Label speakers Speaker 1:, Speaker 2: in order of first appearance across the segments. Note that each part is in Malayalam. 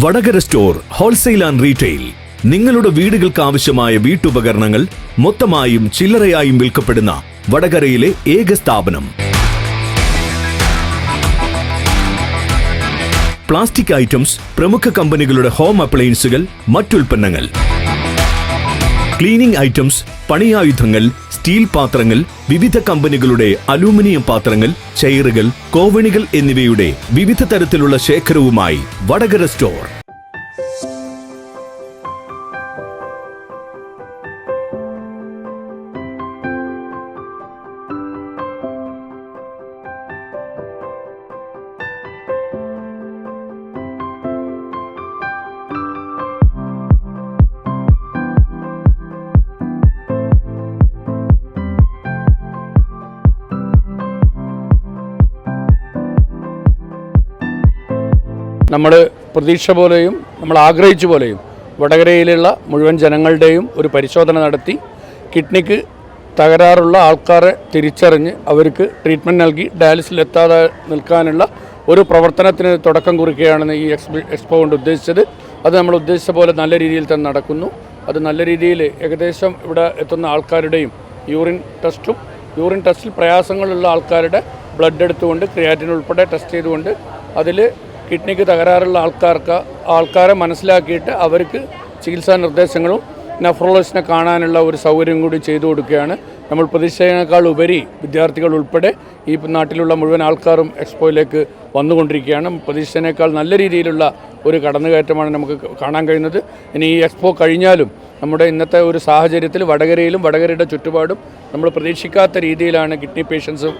Speaker 1: Vadakara store wholesale and retail. നിങ്ങളുടെ വീടുകൾക്ക് ആവശ്യമായ വീട്ടുപകരണങ്ങൾ മൊത്തമായും ചില്ലറയായും വിൽക്കപ്പെടുന്ന വടകരയിലെ ഏക സ്ഥാപനം. പ്ലാസ്റ്റിക് ഐറ്റംസ്, പ്രമുഖ കമ്പനികളുടെ ഹോം അപ്ലയൻസുകൾ, മറ്റുൽപ്പന്നങ്ങൾ, ക്ലീനിംഗ് ഐറ്റംസ്, പണിയായുധങ്ങൾ, സ്റ്റീൽ പാത്രങ്ങൾ, വിവിധ കമ്പനികളുടെ അലൂമിനിയം പാത്രങ്ങൾ, ചെയറുകൾ, കോവണികൾ എന്നിവയുടെ വിവിധ തരത്തിലുള്ള ശേഖരവുമായി വടകര സ്റ്റോർ.
Speaker 2: നമ്മൾ പ്രതീക്ഷ പോലെയും നമ്മൾ ആഗ്രഹിച്ച പോലെയും വടകരയിലുള്ള മുഴുവൻ ജനങ്ങളുടെയും ഒരു പരിശോധന നടത്തി കിഡ്നിക്ക് തകരാറുള്ള ആൾക്കാരെ തിരിച്ചറിഞ്ഞ് അവർക്ക് ട്രീറ്റ്മെൻറ്റ് നൽകി ഡയാലിസിലെത്താതെ നിൽക്കാനുള്ള ഒരു പ്രവർത്തനത്തിന് തുടക്കം കുറിക്കുകയാണെന്ന് ഈ എക്സ്പോ കൊണ്ട് ഉദ്ദേശിച്ചത്. അത് നമ്മൾ ഉദ്ദേശിച്ച പോലെ നല്ല രീതിയിൽ തന്നെ നടക്കുന്നു. അത് നല്ല രീതിയിൽ ഏകദേശം ഇവിടെ എത്തുന്ന ആൾക്കാരുടെയും യൂറിൻ ടെസ്റ്റിൽ പ്രയാസങ്ങളുള്ള ആൾക്കാരുടെ ബ്ലഡ് എടുത്തുകൊണ്ട് ക്രിയാറ്റിൻ ഉൾപ്പെടെ ടെസ്റ്റ് ചെയ്തുകൊണ്ട് അതിൽ കിഡ്നിക്ക് തകരാറുള്ള ആൾക്കാരെ മനസ്സിലാക്കിയിട്ട് അവർക്ക് ചികിത്സാ നിർദ്ദേശങ്ങളും നെഫ്രോളജിസ്റ്റിനെ കാണാനുള്ള ഒരു സൗകര്യം കൂടി ചെയ്തു കൊടുക്കുകയാണ്. നമ്മൾ പ്രതീക്ഷിച്ചതിനേക്കാൾ ഉപരി വിദ്യാർത്ഥികൾ ഉൾപ്പെടെ ഈ നാട്ടിലുള്ള മുഴുവൻ ആൾക്കാരും എക്സ്പോയിലേക്ക് വന്നുകൊണ്ടിരിക്കുകയാണ്. പ്രതീക്ഷിച്ചതിനേക്കാൾ നല്ല രീതിയിലുള്ള ഒരു കടന്നുകയറ്റമാണ് നമുക്ക് കാണാൻ കഴിയുന്നത്. ഇനി ഈ എക്സ്പോ കഴിഞ്ഞാലും നമ്മുടെ ഇന്നത്തെ ഒരു സാഹചര്യത്തിൽ വടകരയിലും വടകരയുടെ ചുറ്റുപാടും നമ്മൾ പ്രതീക്ഷിക്കാത്ത രീതിയിലാണ് കിഡ്നി പേഷ്യൻസ്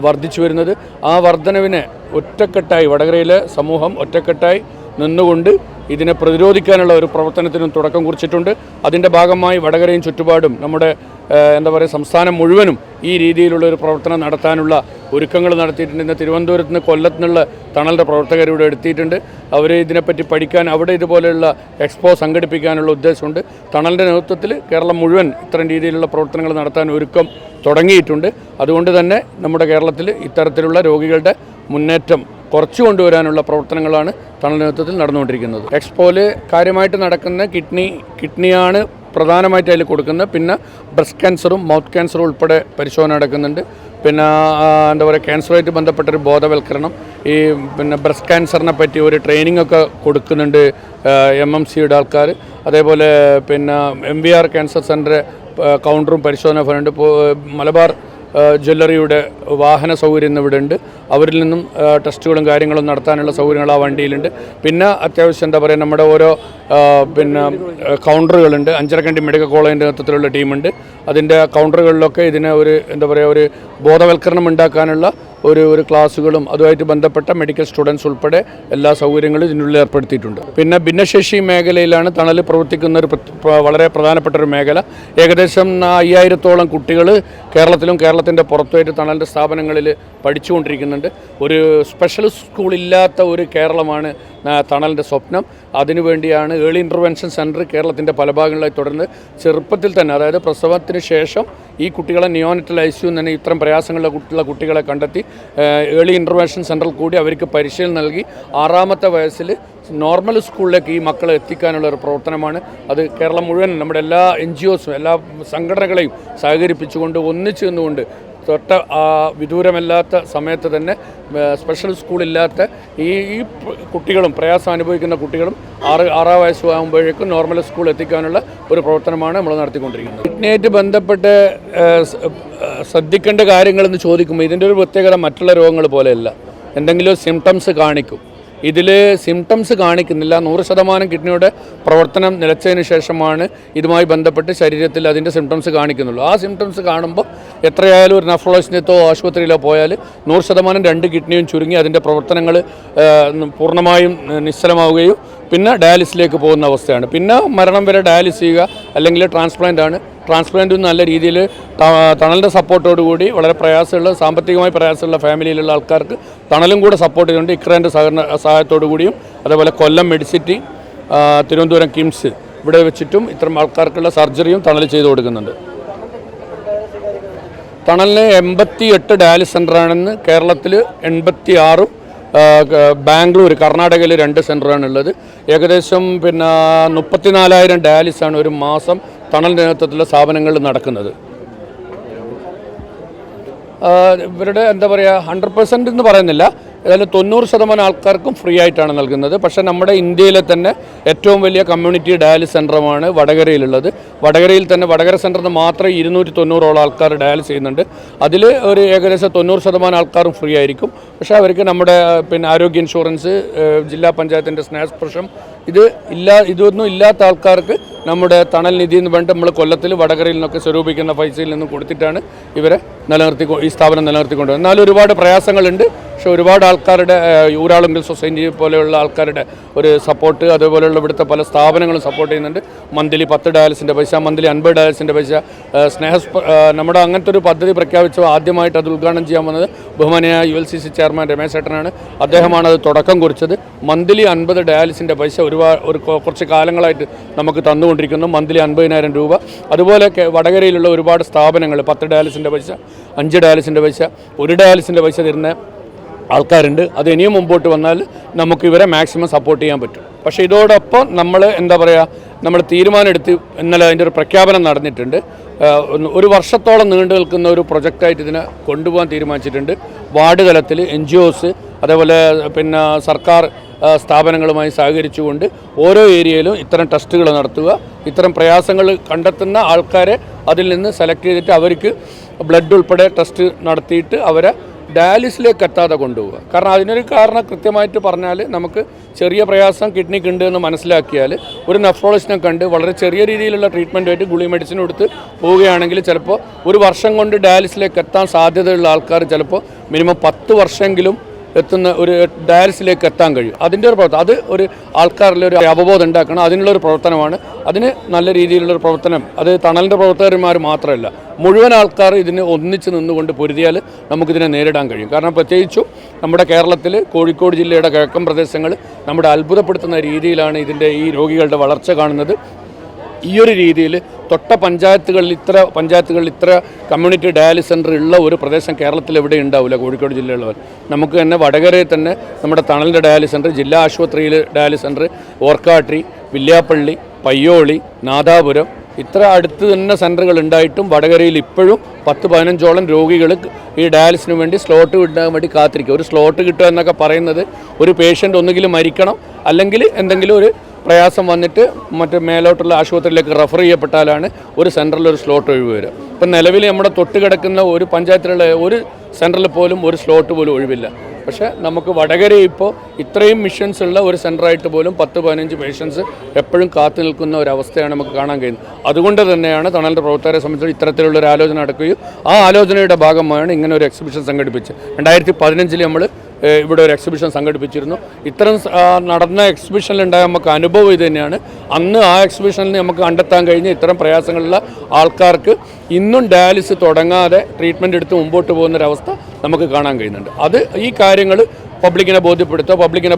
Speaker 2: വർദ്ധിച്ചു വരുന്നത്. ആ വർധനവിനെ ഒറ്റക്കെട്ടായി വടകരയിലെ സമൂഹം ഒറ്റക്കെട്ടായി നിന്നുകൊണ്ട് ഇതിനെ പ്രതിരോധിക്കാനുള്ള ഒരു പ്രവർത്തനത്തിനും തുടക്കം കുറിച്ചിട്ടുണ്ട്. അതിൻ്റെ ഭാഗമായി വടകരയും ചുറ്റുപാടും നമ്മുടെ സംസ്ഥാനം മുഴുവനും ഈ രീതിയിലുള്ള ഒരു പ്രവർത്തനം നടത്താനുള്ള ഒരുക്കങ്ങൾ നടത്തിയിട്ടുണ്ട്. ഇന്ന് തിരുവനന്തപുരത്ത് നിന്ന് കൊല്ലത്ത് നിന്നുള്ള തണലിൻ്റെ പ്രവർത്തകർ ഇവിടെ എത്തിയിട്ടുണ്ട്. അവർ ഇതിനെപ്പറ്റി പഠിക്കാൻ അവിടെ ഇതുപോലെയുള്ള എക്സ്പോ സംഘടിപ്പിക്കാനുള്ള ഉദ്ദേശമുണ്ട്. തണലിൻ്റെ നേതൃത്വത്തിൽ കേരളം മുഴുവൻ ഇത്തരം രീതിയിലുള്ള പ്രവർത്തനങ്ങൾ നടത്താൻ ഒരുക്കം തുടങ്ങിയിട്ടുണ്ട്. അതുകൊണ്ട് തന്നെ നമ്മുടെ കേരളത്തിൽ ഇത്തരത്തിലുള്ള രോഗികളുടെ മുന്നേറ്റം കുറച്ചു കൊണ്ടുവരാനുള്ള പ്രവർത്തനങ്ങളാണ് തണൽ നേതൃത്വത്തിൽ നടന്നുകൊണ്ടിരിക്കുന്നത്. എക്സ്പോയിൽ കാര്യമായിട്ട് നടക്കുന്ന കിഡ്നിയാണ് പ്രധാനമായിട്ട് അതിൽ കൊടുക്കുന്നത്. പിന്നെ ബ്രസ്റ്റ് ക്യാൻസറും മൗത്ത് ക്യാൻസറും ഉൾപ്പെടെ പരിശോധന നടക്കുന്നുണ്ട്. പിന്നെ ക്യാൻസറുമായിട്ട് ബന്ധപ്പെട്ടൊരു ബോധവൽക്കരണം, ഈ ബ്രസ്റ്റ് ക്യാൻസറിനെ പറ്റി ഒരു ട്രെയിനിങ് ഒക്കെ കൊടുക്കുന്നുണ്ട് MMCയുടെ ആൾക്കാർ. അതേപോലെ MVR ക്യാൻസർ സെൻ്റർ കൗണ്ടറും പരിശോധന ഫണ്ട്, മലബാർ ജ്വല്ലറിയുടെ വാഹന സൗകര്യം ഇവിടെ ഉണ്ട്. അവരിൽ നിന്നും ടെസ്റ്റുകളും കാര്യങ്ങളും നടത്താനുള്ള സൗകര്യങ്ങൾ ആ വണ്ടിയിലുണ്ട്. പിന്നെ അത്യാവശ്യം നമ്മുടെ ഓരോ കൗണ്ടറുകളുണ്ട്. അഞ്ചരക്കണ്ടി മെഡിക്കൽ കോളേജിൻ്റെ നേതൃത്വത്തിലുള്ള ടീമുണ്ട്. അതിൻ്റെ കൗണ്ടറുകളിലൊക്കെ ഇതിനെ ഒരു ബോധവൽക്കരണം ഉണ്ടാക്കാനുള്ള ഒരു ക്ലാസ്സുകളും അതുമായിട്ട് ബന്ധപ്പെട്ട മെഡിക്കൽ സ്റ്റുഡൻസ് ഉൾപ്പെടെ എല്ലാ സൗകര്യങ്ങളും ഇതിനുള്ളിൽ ഏർപ്പെടുത്തിയിട്ടുണ്ട്. പിന്നെ ഭിന്നശേഷി മേഖലയിലാണ് തണൽ പ്രവർത്തിക്കുന്ന വളരെ പ്രധാനപ്പെട്ട ഒരു മേഖല. ഏകദേശം 5000-ഓളം കുട്ടികൾ കേരളത്തിലും കേരളത്തിൻ്റെ പുറത്തുമായിട്ട് തണലിൻ്റെ സ്ഥാപനങ്ങളിൽ പഠിച്ചുകൊണ്ടിരിക്കുന്നുണ്ട്. ഒരു സ്പെഷ്യൽ സ്കൂളില്ലാത്ത ഒരു കേരളമാണ് തണലിൻ്റെ സ്വപ്നം. അതിനുവേണ്ടിയാണ് ഏർലി ഇൻ്റർവെൻഷൻ സെൻറ്റർ കേരളത്തിൻ്റെ പല ഭാഗങ്ങളിലായി തുടർന്ന് ചെറുപ്പത്തിൽ തന്നെ, അതായത് പ്രസവത്തിന് ശേഷം ഈ കുട്ടികളെ നിയോനറ്റൽ ICU തന്നെ ഇത്തരം പ്രയാസങ്ങളുള്ള കുട്ടികളെ കണ്ടെത്തി ഏർലി ഇൻ്റർവെൻഷൻ സെൻറ്ററിൽ കൂടി അവർക്ക് പരിശീലനം നൽകി 6ാമത്തെ വയസ്സിൽ നോർമൽ സ്കൂളിലേക്ക് ഈ മക്കളെ എത്തിക്കാനുള്ള ഒരു പ്രവർത്തനമാണ്. അത് കേരളം മുഴുവൻ നമ്മുടെ എല്ലാ NGOസും എല്ലാ സംഘടനകളെയും സഹകരിപ്പിച്ചുകൊണ്ട് ഒന്നിച്ചു നിന്നുകൊണ്ട് വിദൂരമല്ലാത്ത സമയത്ത് തന്നെ സ്പെഷ്യൽ സ്കൂളില്ലാത്ത ഈ കുട്ടികളും പ്രയാസം അനുഭവിക്കുന്ന കുട്ടികളും 6 വയസ്സാകുമ്പോഴേക്കും നോർമൽ സ്കൂൾ എത്തിക്കാനുള്ള ഒരു പ്രവർത്തനമാണ് നമ്മൾ നടത്തിക്കൊണ്ടിരിക്കുന്നത്. കിഡ്നിയായിട്ട് ബന്ധപ്പെട്ട് ശ്രദ്ധിക്കേണ്ട കാര്യങ്ങളെന്ന് ചോദിക്കുമ്പോൾ ഇതിൻ്റെ ഒരു പ്രത്യേകത മറ്റുള്ള രോഗങ്ങൾ പോലെയല്ല. എന്തെങ്കിലും സിംറ്റംസ് കാണിക്കും. ഇതിൽ സിംറ്റംസ് കാണിക്കുന്നില്ല. 100% കിഡ്നിയുടെ പ്രവർത്തനം നിലച്ചതിന് ശേഷമാണ് ഇതുമായി ബന്ധപ്പെട്ട് ശരീരത്തിൽ അതിൻ്റെ സിംറ്റംസ് കാണിക്കുന്നുള്ളൂ. ആ സിംറ്റംസ് കാണുമ്പോൾ എത്രയായാലും ഒരു നെഫ്രോളജിസ്റ്റോ ആശുപത്രിയിലോ പോയാൽ 100% 2 കിഡ്നിയും ചുരുങ്ങി അതിൻ്റെ പ്രവർത്തനങ്ങൾ പൂർണ്ണമായും നിശ്ചലമാവുകയും പിന്നെ ഡയാലിസിലേക്ക് പോകുന്ന അവസ്ഥയാണ്. പിന്നെ മരണം വരെ ഡയാലിസ് ചെയ്യുക അല്ലെങ്കിൽ ട്രാൻസ്പ്ലാന്റ് ആണ്. ട്രാൻസ്പ്ലാന്റും നല്ല രീതിയിൽ തണലിൻ്റെ സപ്പോർട്ടോടുകൂടി വളരെ സാമ്പത്തികമായി പ്രയാസമുള്ള ഫാമിലിയിലുള്ള ആൾക്കാർക്ക് തണലും കൂടെ സപ്പോർട്ട് ചെയ്തുകൊണ്ട് ഇക്രേൻ്റെ സഹായത്തോടു കൂടിയും അതേപോലെ കൊല്ലം മെഡിസിറ്റി, തിരുവനന്തപുരം കിംസ് ഇവിടെ വെച്ചിട്ടും ഇത്തരം ആൾക്കാർക്കുള്ള സർജറിയും തണൽ ചെയ്തു കൊടുക്കുന്നുണ്ട്. തണലിന് 88 ഡയാലിസിസ് സെൻ്ററാണെന്ന് കേരളത്തിൽ 86 ബാംഗ്ലൂർ കർണാടകയിൽ 2 സെൻ്ററാണ് ഉള്ളത്. ഏകദേശം 34,000 ഡയാലിസാണ് ഒരു മാസം തണൽ നേതൃത്വത്തിലുള്ള സ്ഥാപനങ്ങളിൽ നടക്കുന്നത്. ഇവരുടെ എന്താ പറയുക 100% എന്ന് പറയുന്നില്ല, ഏതായാലും 90% ആൾക്കാർക്കും ഫ്രീ ആയിട്ടാണ് നൽകുന്നത്. പക്ഷേ നമ്മുടെ ഇന്ത്യയിലെ തന്നെ ഏറ്റവും വലിയ കമ്മ്യൂണിറ്റി ഡയാലിസ് സെൻ്ററുമാണ് വടകരയിലുള്ളത്. വടകരയിൽ തന്നെ വടകര സെൻ്ററിൽ നിന്ന് മാത്രം 290ഓളം ആൾക്കാർ ഡയാലിസ് ചെയ്യുന്നുണ്ട്. അതിൽ ഒരു ഏകദേശം 90% ആൾക്കാരും ഫ്രീ ആയിരിക്കും. പക്ഷേ അവർക്ക് നമ്മുടെ ആരോഗ്യ ഇൻഷുറൻസ്, ജില്ലാ പഞ്ചായത്തിൻ്റെ സ്നേഹസ്പർശം ഇതൊന്നും ഇല്ലാത്ത ആൾക്കാർക്ക് നമ്മുടെ തണൽ നിധി എന്ന് പറഞ്ഞിട്ട് നമ്മൾ കൊല്ലത്തിൽ വടകരയിൽ നിന്നൊക്കെ സ്വരൂപിക്കുന്ന പൈസയിൽ നിന്നും കൊടുത്തിട്ടാണ് ഇവരെ ഈ സ്ഥാപനം നിലനിർത്തിക്കൊണ്ടത്. എന്നാലും ഒരുപാട് പ്രയാസങ്ങളുണ്ട്. പക്ഷേ ഒരുപാട് ആൾക്കാരുടെ ഊരാളുങ്കൽ സൊസൈറ്റി പോലെയുള്ള ആൾക്കാരുടെ ഒരു സപ്പോർട്ട്, അതുപോലെയുള്ള ഇവിടുത്തെ പല സ്ഥാപനങ്ങളും സപ്പോർട്ട് ചെയ്യുന്നുണ്ട്. മന്ത്ലി 10 ഡയാലിസിൻ്റെ പൈസ, മന്ത്ലി 50 ഡയാലിസിൻ്റെ പൈസ, നമ്മുടെ അങ്ങനത്തെ ഒരു പദ്ധതി പ്രഖ്യാപിച്ചു ആദ്യമായിട്ട് അത് ഉദ്ഘാടനം ചെയ്യാൻ വന്നത് ബഹുമാനിയായ ULCC ചെയർമാൻ രമേശ് ചേട്ടനാണ്. അദ്ദേഹമാണ് അത് തുടക്കം കുറിച്ചത്. മന്ത്ലി 50 ഡയാലിസിൻ്റെ പൈസ കുറച്ച് കാലങ്ങളായിട്ട് നമുക്ക് തന്നുകൊണ്ടിരിക്കുന്നു. മന്ത്ലി 50,000 രൂപ. അതുപോലെ വടകരയിലുള്ള ഒരുപാട് സ്ഥാപനങ്ങൾ 10 ഡയാലിസിൻ്റെ പൈസ, 5 ഡയാലിസിൻ്റെ പൈസ, 1 ഡയാലിസിൻ്റെ പൈസ തരുന്ന ആൾക്കാരുണ്ട്. അത് ഇനിയും മുമ്പോട്ട് വന്നാൽ നമുക്ക് ഇവരെ മാക്സിമം സപ്പോർട്ട് ചെയ്യാൻ പറ്റും. പക്ഷേ ഇതോടൊപ്പം നമ്മൾ എന്താ പറയുക, നമ്മൾ തീരുമാനമെടുത്ത് ഇന്നലെ അതിൻ്റെ ഒരു പ്രഖ്യാപനം നടന്നിട്ടുണ്ട്. 1 വർഷത്തോളം നീണ്ടു നിൽക്കുന്ന ഒരു പ്രൊജക്റ്റായിട്ട് ഇതിനെ കൊണ്ടുപോകാൻ തീരുമാനിച്ചിട്ടുണ്ട്. വാർഡ് തലത്തിൽ NGOs അതേപോലെ സർക്കാർ സ്ഥാപനങ്ങളുമായി സഹകരിച്ചുകൊണ്ട് ഓരോ ഏരിയയിലും ഇത്തരം ടെസ്റ്റുകൾ നടത്തുക. ഇത്തരം പ്രയാസങ്ങൾ കണ്ടെത്തുന്ന ആൾക്കാരെ അതിൽ നിന്ന് സെലക്ട് ചെയ്തിട്ട് അവർക്ക് ബ്ലഡ് ഉൾപ്പെടെ ടെസ്റ്റ് നടത്തിയിട്ട് അവരെ ഡയാലിസിലേക്ക് എത്താതെ കൊണ്ടുപോവുക. കാരണം അതിനൊരു കാരണം കൃത്യമായിട്ട് പറഞ്ഞാൽ, നമുക്ക് ചെറിയ പ്രയാസം കിഡ്നിക്ക് ഉണ്ട് എന്ന് മനസ്സിലാക്കിയാൽ ഒരു നെഫ്രോളജിസ്റ്റിനെ കണ്ട് വളരെ ചെറിയ രീതിയിലുള്ള ട്രീറ്റ്മെൻറ്റുമായിട്ട് ഗുളിക മെഡിസിൻ കൊടുത്ത് പോവുകയാണെങ്കിൽ ചിലപ്പോൾ 1 വർഷം കൊണ്ട് ഡയാലിസിലേക്ക് എത്താൻ സാധ്യതയുള്ള ആൾക്കാർ ചിലപ്പോൾ മിനിമം 10 വർഷമെങ്കിലും എത്തുന്ന ഒരു ഡയാലിസിലേക്ക് എത്താൻ കഴിയും. അതിൻ്റെ ഒരു പ്രവർത്തനം, അത് ഒരു ആൾക്കാരിലൊരു അവബോധം ഉണ്ടാക്കണം. അതിനുള്ളൊരു പ്രവർത്തനമാണ്. അതിന് നല്ല രീതിയിലുള്ളൊരു പ്രവർത്തനം, അത് തണലിൻ്റെ പ്രവർത്തകന്മാർ മാത്രമല്ല, മുഴുവൻ ആൾക്കാർ ഇതിന് ഒന്നിച്ച് നിന്നുകൊണ്ട് പൊരുതിയാൽ നമുക്കിതിനെ നേരിടാൻ കഴിയും. കാരണം പ്രത്യേകിച്ചും നമ്മുടെ കേരളത്തിൽ കോഴിക്കോട് ജില്ലയുടെ കിഴക്കൻ പ്രദേശങ്ങൾ നമ്മുടെ അത്ഭുതപ്പെടുത്തുന്ന രീതിയിലാണ് ഈ രോഗികളുടെ വളർച്ച കാണുന്നത്. ഈ ഒരു രീതിയിൽ പഞ്ചായത്തുകളിൽ ഇത്ര കമ്മ്യൂണിറ്റി ഡയാലിസ് സെൻ്റർ ഉള്ള ഒരു പ്രദേശം കേരളത്തിൽ എവിടെ ഉണ്ടാവില്ല. കോഴിക്കോട് ജില്ലയുള്ളവർ നമുക്ക് തന്നെ വടകരയിൽ തന്നെ നമ്മുടെ തണലിൻ്റെ ഡയാലിസ് സെൻ്റർ, ജില്ലാ ആശുപത്രിയിൽ ഡയാലിസ് സെൻ്റർ, ഓർക്കാട്രി, വില്യാപ്പള്ളി, പയ്യോളി, നാദാപുരം, ഇത്ര അടുത്ത് തന്നെ സെൻ്ററുകൾ ഉണ്ടായിട്ടും വടകരയിൽ ഇപ്പോഴും 10-15ഓളം രോഗികൾ ഈ ഡയാലിസിന് വേണ്ടി സ്ലോട്ട് കിട്ടാൻ വേണ്ടി കാത്തിരിക്കുക. ഒരു സ്ലോട്ട് കിട്ടുക എന്നൊക്കെ പറയുന്നത് ഒരു പേഷ്യൻ്റ് ഒന്നുകിലും മരിക്കണം, അല്ലെങ്കിൽ എന്തെങ്കിലും ഒരു പ്രയാസം വന്നിട്ട് മേലോട്ടുള്ള ആശുപത്രിയിലേക്ക് റെഫർ ചെയ്യപ്പെട്ടാലാണ് ഒരു സെൻറ്ററിൽ ഒരു സ്ലോട്ട് ഒഴിവ് വരിക. ഇപ്പം നിലവിൽ നമ്മുടെ തൊട്ട് കിടക്കുന്ന ഒരു പഞ്ചായത്തിലുള്ള ഒരു സെൻറ്ററിൽ പോലും ഒരു സ്ലോട്ട് പോലും ഒഴിവില്ല. പക്ഷേ നമുക്ക് വടകര ഇപ്പോൾ ഇത്രയും മിഷൻസ് ഉള്ള ഒരു സെൻ്ററായിട്ട് പോലും 10-15 പേഷ്യൻസ് എപ്പോഴും കാത്തു നിൽക്കുന്ന ഒരവസ്ഥയാണ് നമുക്ക് കാണാൻ കഴിയുന്നത്. അതുകൊണ്ട് തന്നെയാണ് തണലിൻ്റെ പ്രവർത്തകരെ സംബന്ധിച്ച് ഇത്തരത്തിലുള്ളൊരു ആലോചന നടക്കുകയും ആ ആലോചനയുടെ ഭാഗമാണ് ഇങ്ങനെ ഒരു എക്സിബിഷൻ സംഘടിപ്പിച്ചത്. 2015 നമ്മൾ ഇവിടെ ഒരു എക്സിബിഷൻ സംഘടിപ്പിച്ചിരുന്നു. ഇത്തരം നടന്ന എക്സിബിഷനിലുണ്ടായ നമുക്ക് അനുഭവം ഇത് തന്നെയാണ്. അന്ന് ആ എക്സിബിഷനിൽ നമുക്ക് കണ്ടെത്താൻ കഴിഞ്ഞ ഇത്തരം പ്രയാസങ്ങളുള്ള ആൾക്കാർക്ക് ഇന്നും ഡയാലിസിസ് തുടങ്ങാതെ ട്രീറ്റ്മെൻറ്റ് എടുത്ത് മുമ്പോട്ട് പോകുന്നൊരവസ്ഥ നമുക്ക് കാണാൻ കഴിയുന്നുണ്ട്. അത് ഈ കാര്യങ്ങൾ പബ്ലിക്കിനെ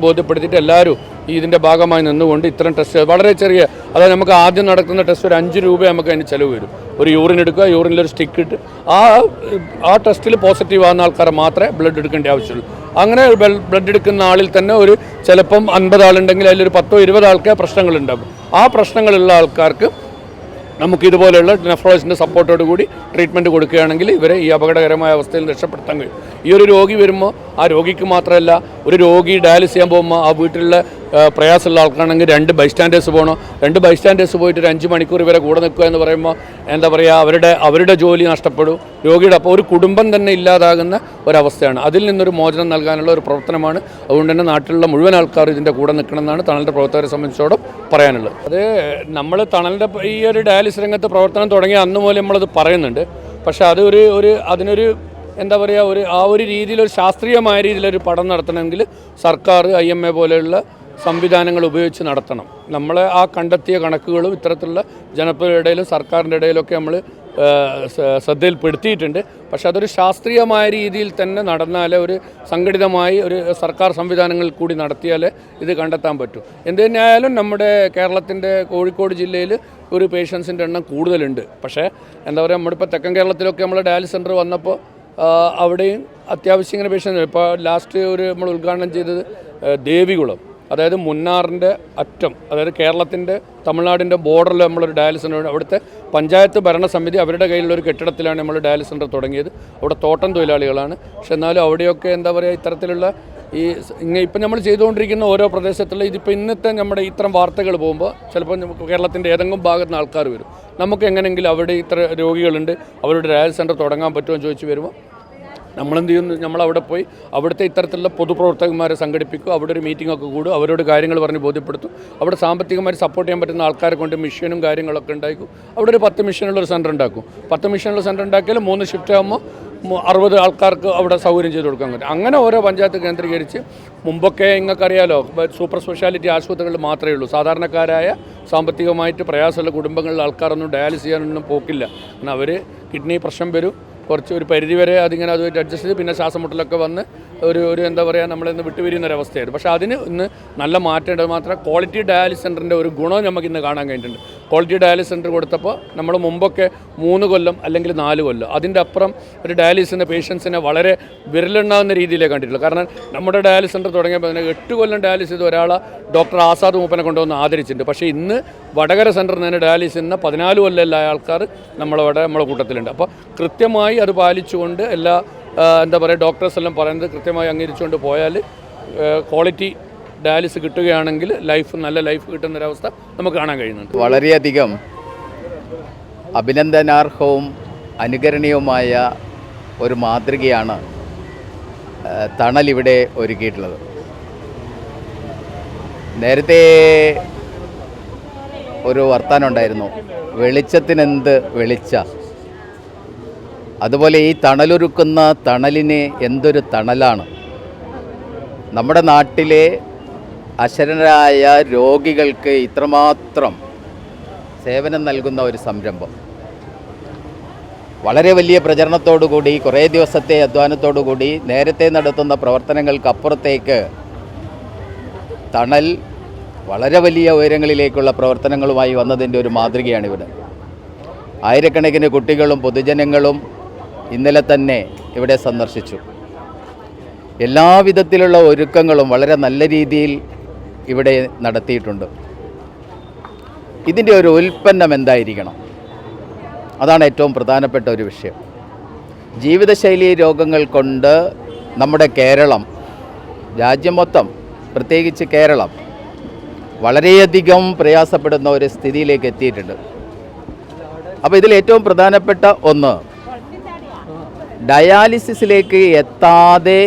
Speaker 2: ബോധ്യപ്പെടുത്തിയിട്ട് എല്ലാവരും ഇതിൻ്റെ ഭാഗമായി നിന്നുകൊണ്ട് ഇത്തരം ടെസ്റ്റ് വളരെ ചെറിയ, അതായത് നമുക്ക് ആദ്യം നടക്കുന്ന ടെസ്റ്റ് ഒരു 5 രൂപ നമുക്ക് അതിന് ചിലവ് വരും. ഒരു യൂറിൻ എടുക്കുക, യൂറിനിലൊരു സ്റ്റിക്ക് ഇട്ട് ആ ടെസ്റ്റിൽ പോസിറ്റീവ് ആകുന്ന ആൾക്കാരെ മാത്രമേ ബ്ലഡ് എടുക്കേണ്ട ആവശ്യമുള്ളൂ. അങ്ങനെ ബ്ലഡ് എടുക്കുന്ന ആളിൽ തന്നെ ചിലപ്പം 50 ആളുണ്ടെങ്കിൽ അതിലൊരു 10-20 ആൾക്കേ പ്രശ്നങ്ങളുണ്ടാകും. ആ പ്രശ്നങ്ങളുള്ള ആൾക്കാർക്ക് നമുക്ക് ഇതുപോലെയുള്ള നെഫ്രോളജിൻ്റെ സപ്പോർട്ടോട് കൂടി ട്രീറ്റ്മെൻറ്റ് കൊടുക്കുകയാണെങ്കിൽ ഇവരെ ഈ അപകടകരമായ അവസ്ഥയിൽ രക്ഷപ്പെടുത്താൻ കഴിയും. ഈ ഒരു രോഗി വരുമ്പോൾ ആ രോഗിക്ക് മാത്രമല്ല, ഒരു രോഗി ഡയാലിസ് ചെയ്യാൻ പോകുമ്പോൾ ആ വീട്ടിലുള്ള പ്രയാസമുള്ള ആൾക്കാണെങ്കിൽ 2 ബൈസ്റ്റാൻഡേഴ്സ് പോകണം. 2 ബൈസ്റ്റാൻഡേഴ്സ് പോയിട്ട് ഒരു 5 മണിക്കൂർ ഇവരെ കൂടെ നിൽക്കുക എന്ന് പറയുമ്പോൾ എന്താ പറയുക, അവരുടെ ജോലി നഷ്ടപ്പെടും. രോഗിയുടെ അപ്പോൾ ഒരു കുടുംബം തന്നെ ഇല്ലാതാകുന്ന ഒരവസ്ഥയാണ്. അതിൽ നിന്നൊരു മോചനം നൽകാനുള്ള ഒരു പ്രവർത്തനമാണ്. അതുകൊണ്ട് തന്നെ നാട്ടിലുള്ള മുഴുവൻ ആൾക്കാർ ഇതിൻ്റെ കൂടെ നിൽക്കണമെന്നാണ് തണലിൻ്റെ പ്രവർത്തകരെ സംബന്ധിച്ചോളം പറയാനുള്ളത്. അത് നമ്മൾ തണലിൻ്റെ ഈ ഒരു ഡയാലിസിസ് രംഗത്ത് പ്രവർത്തനം തുടങ്ങിയ അന്ന് മൂലം നമ്മളത് പറയുന്നുണ്ട്. പക്ഷേ അത് അതിനൊരു എന്താ പറയുക, ആ ഒരു രീതിയിൽ ഒരു ശാസ്ത്രീയമായ രീതിയിലൊരു പഠനം നടത്തണമെങ്കിൽ സർക്കാർ IMA പോലെയുള്ള സംവിധാനങ്ങൾ ഉപയോഗിച്ച് നടത്തണം. നമ്മൾ ആ കണ്ടെത്തിയ കണക്കുകളും ഇത്തരത്തിലുള്ള ജനപ്രിയ ഇടയിലും സർക്കാരിൻ്റെ ഇടയിലൊക്കെ നമ്മൾ ശ്രദ്ധയിൽപ്പെടുത്തിയിട്ടുണ്ട്. പക്ഷെ അതൊരു ശാസ്ത്രീയമായ രീതിയിൽ തന്നെ നടന്നാലേ, ഒരു സംഘടിതമായി ഒരു സർക്കാർ സംവിധാനങ്ങളിൽ കൂടി നടത്തിയാലേ ഇത് കണ്ടെത്താൻ പറ്റും. എന്ത് തന്നെയായാലും നമ്മുടെ കേരളത്തിൻ്റെ കോഴിക്കോട് ജില്ലയിൽ ഒരു പേഷ്യൻസിൻ്റെ എണ്ണം കൂടുതലുണ്ട്. പക്ഷേ എന്താ പറയുക, നമ്മളിപ്പോൾ തെക്കൻ കേരളത്തിലൊക്കെ നമ്മൾ ഡയാലിസിസ് സെൻ്റർ വന്നപ്പോൾ അവിടെയും അത്യാവശ്യം ഇങ്ങനെ പേഷ്യൻ്റ്. ഇപ്പോൾ ലാസ്റ്റ് നമ്മൾ ഉദ്ഘാടനം ചെയ്തത് ദേവികുളം, അതായത് മുന്നാറിൻ്റെ അറ്റം, അതായത് കേരളത്തിൻ്റെ തമിഴ്നാടിൻ്റെ ബോർഡറിൽ നമ്മളൊരു ഡയാലിസിസ് സെൻ്റർ. അവിടുത്തെ പഞ്ചായത്ത് ഭരണസമിതി അവരുടെ കയ്യിലുള്ളൊരു കെട്ടിടത്തിലാണ് നമ്മൾ ഡയാലിസിസ് സെൻ്റർ തുടങ്ങിയത്. അവിടെ തോട്ടം തൊഴിലാളികളാണ്. പക്ഷെ എന്നാലും അവിടെയൊക്കെ എന്താ പറയുക, ഇത്തരത്തിലുള്ള ഇപ്പം നമ്മൾ ചെയ്തുകൊണ്ടിരിക്കുന്ന ഓരോ പ്രദേശത്തുള്ള ഇതിപ്പോൾ ഇന്നത്തെ നമ്മുടെ ഇത്തരം വാർത്തകൾ പോകുമ്പോൾ ചിലപ്പോൾ നമുക്ക് കേരളത്തിൻ്റെ ഏതെങ്കിലും ഭാഗത്ത് നിന്ന് ആൾക്കാർ വരും. നമുക്ക് എങ്ങനെയെങ്കിലും അവിടെ ഇത്ര രോഗികളുണ്ട്, അവരുടെ ഡയാലിസിസ് സെൻ്റർ തുടങ്ങാൻ പറ്റുമോ എന്ന് ചോദിച്ച് വരുമ്പോൾ നമ്മളെന്ത് ചെയ്യുന്നു, നമ്മളവിടെ പോയി അവിടുത്തെ ഇത്തരത്തിലുള്ള പൊതുപ്രവർത്തകന്മാരെ സംഘടിപ്പിക്കും. അവിടെ ഒരു മീറ്റിംഗ് ഒക്കെ കൂടും, അവരോട് കാര്യങ്ങൾ പറഞ്ഞ് ബോധ്യപ്പെടുത്തും. അവിടെ സാമ്പത്തികമായി സപ്പോർട്ട് ചെയ്യാൻ പറ്റുന്ന ആൾക്കാരെ കൊണ്ട് മെഷീനും കാര്യങ്ങളൊക്കെ ഉണ്ടാക്കും. അവിടെ ഒരു 10 മെഷീനുള്ളൊരു സെൻ്റർ ഉണ്ടാക്കും. 10 മെഷീനുള്ള സെൻ്റർ ഉണ്ടാക്കിയാൽ 3 ഷിഫ്റ്റ് ആകുമ്പോൾ 60 ആൾക്കാർക്ക് അവിടെ സൗകര്യം ചെയ്ത് കൊടുക്കാൻ പറ്റും. അങ്ങനെ ഓരോ പഞ്ചായത്ത് കേന്ദ്രീകരിച്ച്, മുമ്പൊക്കെ നിങ്ങൾക്കറിയാലോ സൂപ്പർ സ്പെഷ്യാലിറ്റി ആശുപത്രികളിൽ മാത്രമേ ഉള്ളൂ. സാധാരണക്കാരായ സാമ്പത്തികമായിട്ട് പ്രയാസമുള്ള കുടുംബങ്ങളിലെ ആൾക്കാരൊന്നും ഡയാലിസിസ് ചെയ്യാനൊന്നും പോക്കില്ല. കാരണം അവർ കിഡ്നി പ്രശ്നം വരും, കുറച്ച് ഒരു പരിധി വരെ അതിങ്ങനെ അതുമായിട്ട് അഡ്ജസ്റ്റ് ചെയ്ത് പിന്നെ ശ്വാസം മുട്ടലൊക്കെ വന്ന് ഒരു എന്താ പറയുക, നമ്മളിന്ന് വിട്ടുപിരിയുന്നൊരവസ്ഥയായിരുന്നു. പക്ഷേ അതിന് ഇന്ന് നല്ല മാറ്റേണ്ടത് മാത്രം ക്വാളിറ്റി ഡയാലിസിസ് സെൻ്ററിൻ്റെ ഒരു ഗുണം നമുക്ക് ഇന്ന് കാണാൻ കഴിഞ്ഞിട്ടുണ്ട്. ക്വാളിറ്റി ഡയാലിസിസ് സെൻ്റർ കൊടുത്തപ്പോൾ നമ്മൾ മുമ്പൊക്കെ 3 കൊല്ലം അല്ലെങ്കിൽ 4 കൊല്ലം, അതിൻ്റെ അപ്പുറം ഒരു ഡയാലിസിൻ്റെ പേഷ്യൻസിനെ വളരെ വിരലുണ്ടാകുന്ന രീതിയിലേ കണ്ടിട്ടുള്ളൂ. കാരണം നമ്മുടെ ഡയാലിസിസ് സെൻ്റർ തുടങ്ങിയപ്പോൾ തന്നെ 8 കൊല്ലം ഡയാലിസിസ് ചെയ്ത് ഒരാളെ ഡോക്ടർ ആസാദ് മൂപ്പനെ കൊണ്ടുവന്ന് ആദരിച്ചിട്ടുണ്ട്. പക്ഷേ ഇന്ന് വടകര സെൻ്ററിൽ നിന്ന് ഡയാലിസിസ് ചെയ്യുന്ന 14 കൊല്ലമുള്ള ആൾക്കാർ നമ്മളെ കൂട്ടത്തിലുണ്ട്. അപ്പോൾ കൃത്യമായി അത് പാലിച്ചുകൊണ്ട് എല്ലാ എന്താ പറയുക, ഡോക്ടേഴ്സ് എല്ലാം പറയുന്നത് കൃത്യമായി അംഗീകരിച്ചുകൊണ്ട് പോയാൽ ക്വാളിറ്റി ഡയാലിസിസ് കിട്ടുകയാണെങ്കിൽ നല്ല ലൈഫ് കിട്ടുന്നൊരവസ്ഥ നമുക്ക് കാണാൻ കഴിയുന്നുണ്ട്.
Speaker 3: വളരെയധികം അഭിനന്ദനാർഹവും അനുകരണീയവുമായ ഒരു മാതൃകയാണ് തണലിവിടെ ഒരുക്കിയിട്ടുള്ളത്. നേരത്തെ ഒരു വർത്താനം ഉണ്ടായിരുന്നു, വെളിച്ചത്തിനെന്ത് വെളിച്ച. അതുപോലെ ഈ തണലൊരുക്കുന്ന തണലിന് എന്തൊരു തണലാണ്. നമ്മുടെ നാട്ടിലെ അശരണരായ രോഗികൾക്ക് ഇത്രമാത്രം സേവനം നൽകുന്ന ഒരു സംരംഭം വളരെ വലിയ പ്രചരണത്തോടുകൂടി, കുറേ ദിവസത്തെ അധ്വാനത്തോടുകൂടി നേരത്തെ നടത്തുന്ന പ്രവർത്തനങ്ങൾക്കപ്പുറത്തേക്ക് തണൽ വളരെ വലിയ ഉയരങ്ങളിലേക്കുള്ള പ്രവർത്തനങ്ങളുമായി വന്നതിൻ്റെ ഒരു മാതൃകയാണിവിടെ. ആയിരക്കണക്കിന് കുട്ടികളും പൊതുജനങ്ങളും ഇന്നലെ തന്നെ ഇവിടെ സന്ദർശിച്ചു. എല്ലാവിധത്തിലുള്ള ഒരുക്കങ്ങളും വളരെ നല്ല രീതിയിൽ ഇവിടെ നടത്തിയിട്ടുണ്ട്. ഇതിൻ്റെ ഒരു ഉൽപ്പന്നം എന്തായിരിക്കണം, അതാണ് ഏറ്റവും പ്രധാനപ്പെട്ട ഒരു വിഷയം. ജീവിതശൈലി രോഗങ്ങൾ കൊണ്ട് നമ്മുടെ കേരളം, രാജ്യം മൊത്തം, പ്രത്യേകിച്ച് കേരളം വളരെയധികം പ്രയാസപ്പെടുന്ന ഒരു സ്ഥിതിയിലേക്ക് എത്തിയിട്ടുണ്ട്. അപ്പോൾ ഇതിൽ ഏറ്റവും പ്രധാനപ്പെട്ട ഒന്ന്, ഡയാലിസിസിലേക്ക് എത്താതെ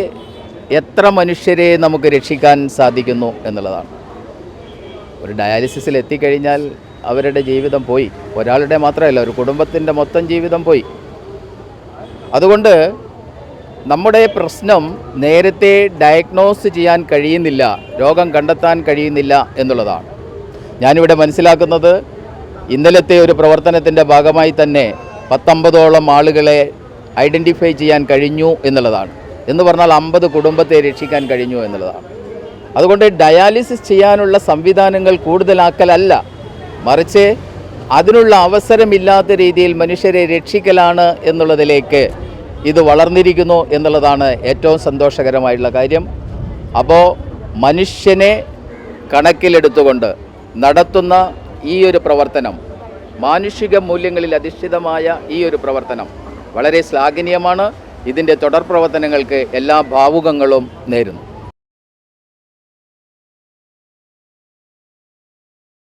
Speaker 3: എത്ര മനുഷ്യരെ നമുക്ക് രക്ഷിക്കാൻ സാധിക്കുന്നു എന്നുള്ളതാണ്. ഒരു ഡയാലിസിസിൽ എത്തിക്കഴിഞ്ഞാൽ അവരുടെ ജീവിതം പോയി. ഒരാളുടെ മാത്രമല്ല, ഒരു കുടുംബത്തിൻ്റെ മൊത്തം ജീവിതം പോയി. അതുകൊണ്ട് നമ്മുടെ പ്രശ്നം നേരത്തെ ഡയഗ്നോസ് ചെയ്യാൻ കഴിയുന്നില്ല, രോഗം കണ്ടെത്താൻ കഴിയുന്നില്ല എന്നുള്ളതാണ്. ഞാനിവിടെ മനസ്സിലാക്കുന്നത്, ഇന്നലത്തെ ഒരു പ്രവർത്തനത്തിൻ്റെ ഭാഗമായി തന്നെ 19ഓളം ആളുകളെ ഐഡൻറ്റിഫൈ ചെയ്യാൻ കഴിഞ്ഞു എന്നുള്ളതാണ്. എന്ന് പറഞ്ഞാൽ 50 കുടുംബത്തെ രക്ഷിക്കാൻ കഴിഞ്ഞു എന്നുള്ളതാണ്. അതുകൊണ്ട് ഡയാലിസിസ് ചെയ്യാനുള്ള സംവിധാനങ്ങൾ കൂടുതലാക്കലല്ല, മറിച്ച് അതിനുള്ള അവസരമില്ലാത്ത രീതിയിൽ മനുഷ്യരെ രക്ഷിക്കലാണ് എന്നുള്ളതിലേക്ക് ഇത് വളർന്നിരിക്കുന്നു എന്നുള്ളതാണ് ഏറ്റവും സന്തോഷകരമായിട്ടുള്ള കാര്യം. അപ്പോൾ മനുഷ്യനെ കണക്കിലെടുത്തുകൊണ്ട് നടത്തുന്ന ഈ ഒരു പ്രവർത്തനം, മാനുഷിക മൂല്യങ്ങളിൽ അധിഷ്ഠിതമായ ഈ ഒരു പ്രവർത്തനം വളരെ ശ്ലാഘനീയമാണ്. ഇതിൻ്റെ തുടർ പ്രവർത്തനങ്ങൾക്ക് എല്ലാ ഭാവുകങ്ങളും നേരുന്നു.